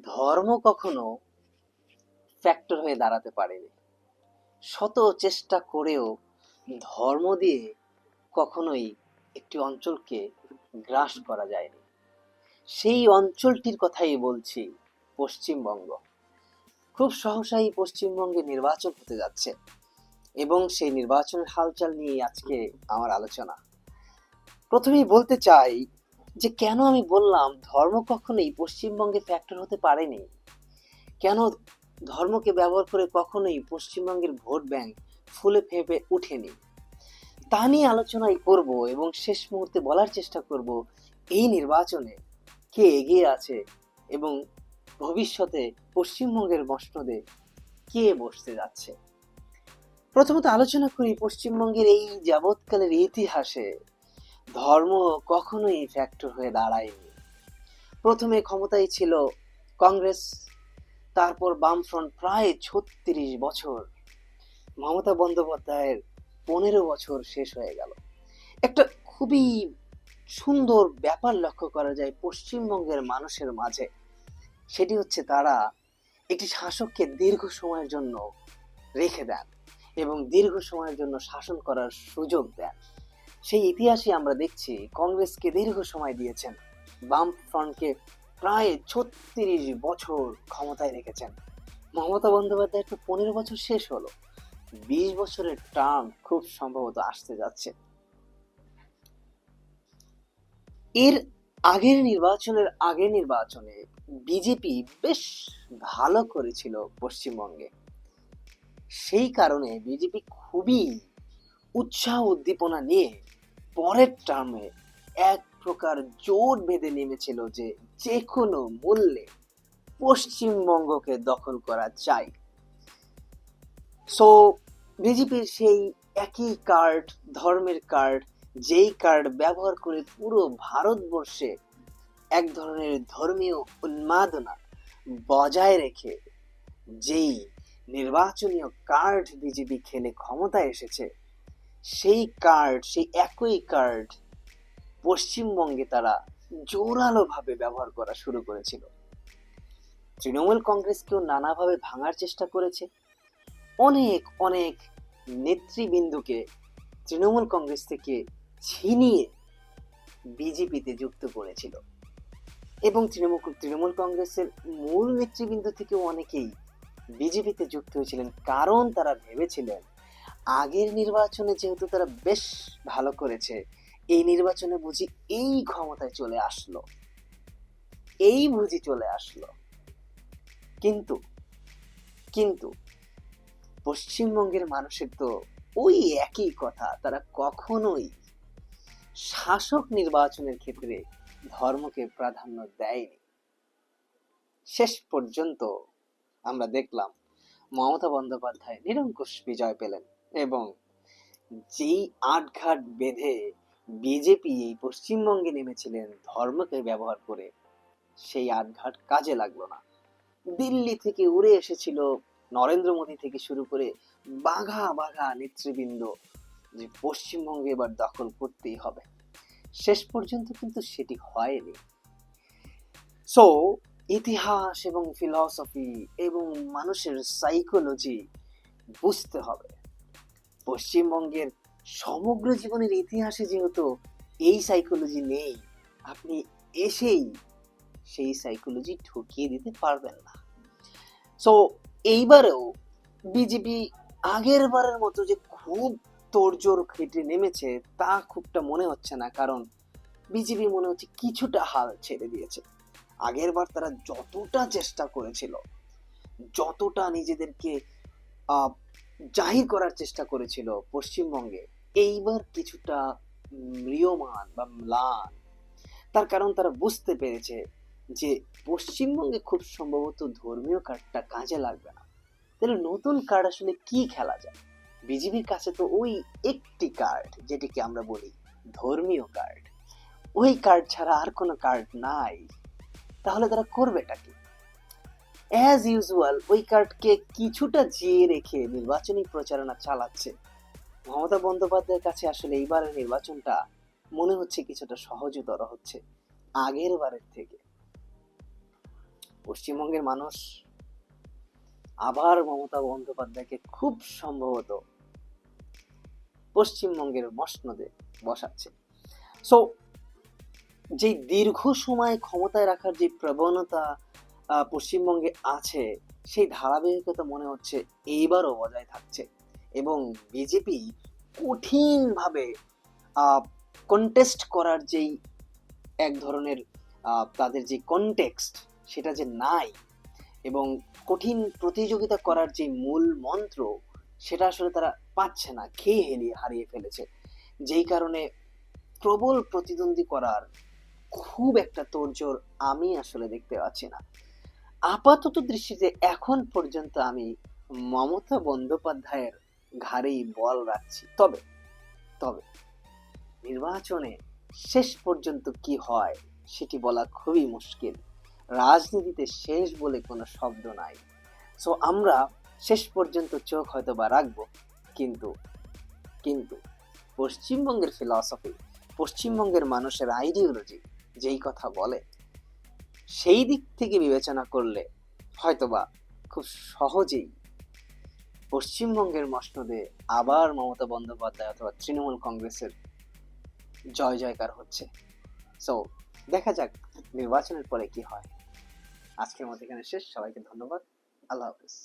ধর্ম কখনো ফ্যাক্টর হয়ে দাঁড়াতে পারেনি। শত চেষ্টা করেও ধর্ম দিয়ে কখনোই একটি অঞ্চলকে গ্রাস করা যায়নি। সেই অঞ্চলটির কথাই বলছি, পশ্চিমবঙ্গ। খুব সহসাই পশ্চিমবঙ্গে নির্বাচন হতে যাচ্ছে এবং সেই নির্বাচনের হালচাল নিয়ে আজকে আমার আলোচনা। প্রথমেই বলতে চাই যে কেন আমি বললাম ধর্ম কখনোই পশ্চিমবঙ্গে ফ্যাক্টর হতে পারেনি, কেন ধর্মকে ব্যবহার করে কখনোই পশ্চিমবঙ্গের ভোট ব্যাংক ফুলে ফেঁপে উঠেনি, তা নিয়ে আলোচনাই করব এবং শেষ মুহূর্তে বলার চেষ্টা করব এই নির্বাচনে কে এগিয়ে আছে এবং ভবিষ্যতে পশ্চিমবঙ্গের মসনদে কে বসতে যাচ্ছে। প্রথমত আলোচনা করি পশ্চিমবঙ্গের এই যাবৎকালের ইতিহাসে ধর্ম কখনোই ফ্যাক্টর হয়ে দাঁড়ায়নি। প্রথমে ক্ষমতায় ছিল কংগ্রেস, তারপর বামফ্রন্ট প্রায় ৩৬ বছর, মমতা বন্দ্যোপাধ্যায়ের ১৫ বছর শেষ হয়ে গেল। একটা খুবই সুন্দর ব্যাপার লক্ষ্য করা যায় পশ্চিমবঙ্গের মানুষের মাঝে, সেটি হচ্ছে তারা একটি শাসককে দীর্ঘ সময়ের জন্য রেখে দেন এবং দীর্ঘ সময়ের জন্য শাসন করার সুযোগ দেন। সেই ইতিহাসে আমরা দেখছি কংগ্রেসকে দীর্ঘ সময় দিয়েছেন, বামফ্রন্টকে প্রায় ৩৬ বছর ক্ষমতায় রেখেছেন। মমতা বন্দ্যোপাধ্যায়ের তো ১৫ বছর শেষ হলো, ২০ বছরের টার্ম খুব সম্ভবত আসতে যাচ্ছে। এর আগের নির্বাচনে বিজেপি বেশ ভালো করেছিল পশ্চিমবঙ্গে। সেই কারণে বিজেপি খুবই উৎসাহ উদ্দীপনা নিয়ে পরের টার্মে এক প্রকার জোট বেঁধে নেমেছিল যে যে কোনো মূল্যে পশ্চিমবঙ্গকে দখল করা চাই। সো বিজেপির সেই একই কার্ড, ধর্মের কার্ড, যেই কার্ড ব্যবহার করে পুরো ভারতবর্ষে এক ধরনের ধর্মীয় উন্মাদনা বজায় রেখে যেই নির্বাচনীয় কার্ড বিজেপি খেলে ক্ষমতায় এসেছে, সেই একই কার্ড পশ্চিমবঙ্গে তারা জোরালোভাবে ব্যবহার করা শুরু করেছিল। তৃণমূল কংগ্রেসকেও নানাভাবে ভাঙার চেষ্টা করেছে, অনেক অনেক নেতৃবৃন্দকে তৃণমূল কংগ্রেস থেকে ছিনিয়ে বিজেপিতে যুক্ত করেছিল এবং তৃণমূল কংগ্রেসের মূল নেতৃবৃন্দ থেকেও অনেকেই বিজেপিতে যুক্ত হয়েছিলেন, কারণ তারা ভেবেছিলেন আগের নির্বাচনে যেহেতু তারা বেশ ভালো করেছে, এই নির্বাচনে বুঝি এই ক্ষমতায় চলে আসলো, এই বুঝি চলে আসলো। কিন্তু কিন্তু পশ্চিমবঙ্গের মানুষের তো ওই একই কথা, তারা কখনোই শাসক নির্বাচনের ক্ষেত্রে ধর্মকে প্রাধান্য দেয়নি। শেষ পর্যন্ত আমরা দেখলাম মমতা বন্দ্যোপাধ্যায় নিরঙ্কুশ বিজয় পেলেন এবং যেই আটঘাট বেঁধে বিজেপি এই পশ্চিমবঙ্গে নেমেছিলেন ধর্মকে ব্যবহার করে, সেই আটঘাট কাজে লাগলো না। দিল্লি থেকে উড়ে এসেছিল নরেন্দ্র মোদী থেকে শুরু করে বাঘা বাঘা নেতৃবৃন্দ যে পশ্চিমবঙ্গে এবার দখল করতেই হবে। শেষ পর্যন্ত কিন্তু সেটি হয়নি। সো ইতিহাস এবং ফিলসফি এবং মানুষের সাইকোলজি বুঝতে হবে। পশ্চিমবঙ্গের সমগ্র জীবনের ইতিহাসে যেহেতু এই সাইকোলজি নেই, আপনি এসেই সেই সাইকোলজি ঠকিয়ে দিতে পারবেন না। সো এইবারেও বিজেপি আগের বারের মতো যে খুব তোড়জোড় খেটে নেমেছে তা খুবটা মনে হচ্ছে না, কারণ বিজেপি মনে হচ্ছে কিছুটা হাল ছেড়ে দিয়েছে। আগের বার তারা যতটা চেষ্টা করেছিল, যতটা নিজেদেরকে জাহির করার চেষ্টা করেছিল পশ্চিমবঙ্গে, এইবার কিছুটা ম্রিয়মান বা ম্লান। তার কারণ তারা বুঝতে পেরেছে যে পশ্চিমবঙ্গে খুব সম্ভবত ধর্মীয় কার্ডটা কাজে লাগবে না, তাহলে নতুন কার্ড আসলে কি খেলা যায়। বিজেপির কাছে তো ওই একটি কার্ড, যেটিকে আমরা বলি ধর্মীয় কার্ড, ওই কার্ড ছাড়া আর কোনো কার্ড নাই। তাহলে তারা করবেটা কি? অ্যাজ ইউজুয়াল ওই কার্ডকে কিছুটা জিয়ে রেখে নির্বাচনী প্রচারণা চালাচ্ছে। মমতা বন্দ্যোপাধ্যায়ের কাছে আসলে এইবারের নির্বাচনটা মনে হচ্ছে কিছুটা সহজতর হচ্ছে আগের বারের থেকে। পশ্চিমবঙ্গের মানুষ আবার মমতা বন্দ্যোপাধ্যায়কে খুব সম্ভবত পশ্চিমবঙ্গের মসনদে বসাচ্ছে। সো যে দীর্ঘ সময় ক্ষমতায় রাখার যে প্রবণতা পশ্চিমবঙ্গে আছে, সেই ধারাবাহিকতা মনে হচ্ছে এইবারও বজায় থাকছে এবং বিজেপি কঠিনভাবে কন্টেস্ট করার যেই এক ধরনের তাদের যে কনটেক্সট সেটা যে নাই এবং কঠিন প্রতিযোগিতা করার যে মূল মন্ত্র সেটা আসলে তারা পাচ্ছে না, খেয়ে হারিয়ে ফেলেছে, যেই কারণে প্রবল প্রতিদ্বন্দ্বী করার খুব একটা তোড়জোড় আমি আসলে দেখতে পাচ্ছি না। আপাতত দৃষ্টিতে এখন পর্যন্ত আমি মমতা বন্দ্যোপাধ্যায়ের ঘাড়েই বল রাখছি। তবে তবে নির্বাচনে শেষ পর্যন্ত কি হয় সেটি বলা খুবই মুশকিল। রাজনীতিতে শেষ বলে কোনো শব্দ নাই। সো আমরা শেষ পর্যন্ত চোখ হয়তো বা রাখবো, কিন্তু কিন্তু পশ্চিমবঙ্গের ফিলসফি, পশ্চিমবঙ্গের মানুষের আইডিওলজি যেই কথা বলে, সেই দিক থেকে বিবেচনা করলে হয়তোবা খুব সহজেই পশ্চিমবঙ্গের মসনদে আবার মমতা বন্দ্যোপাধ্যায় অথবা তৃণমূল কংগ্রেসের জয় জয়কার হচ্ছে। সো দেখা যাক নির্বাচনের পরে কি হয়। আজকের মতো এখানে শেষ। সবাইকে ধন্যবাদ। আল্লাহ হাফিজ।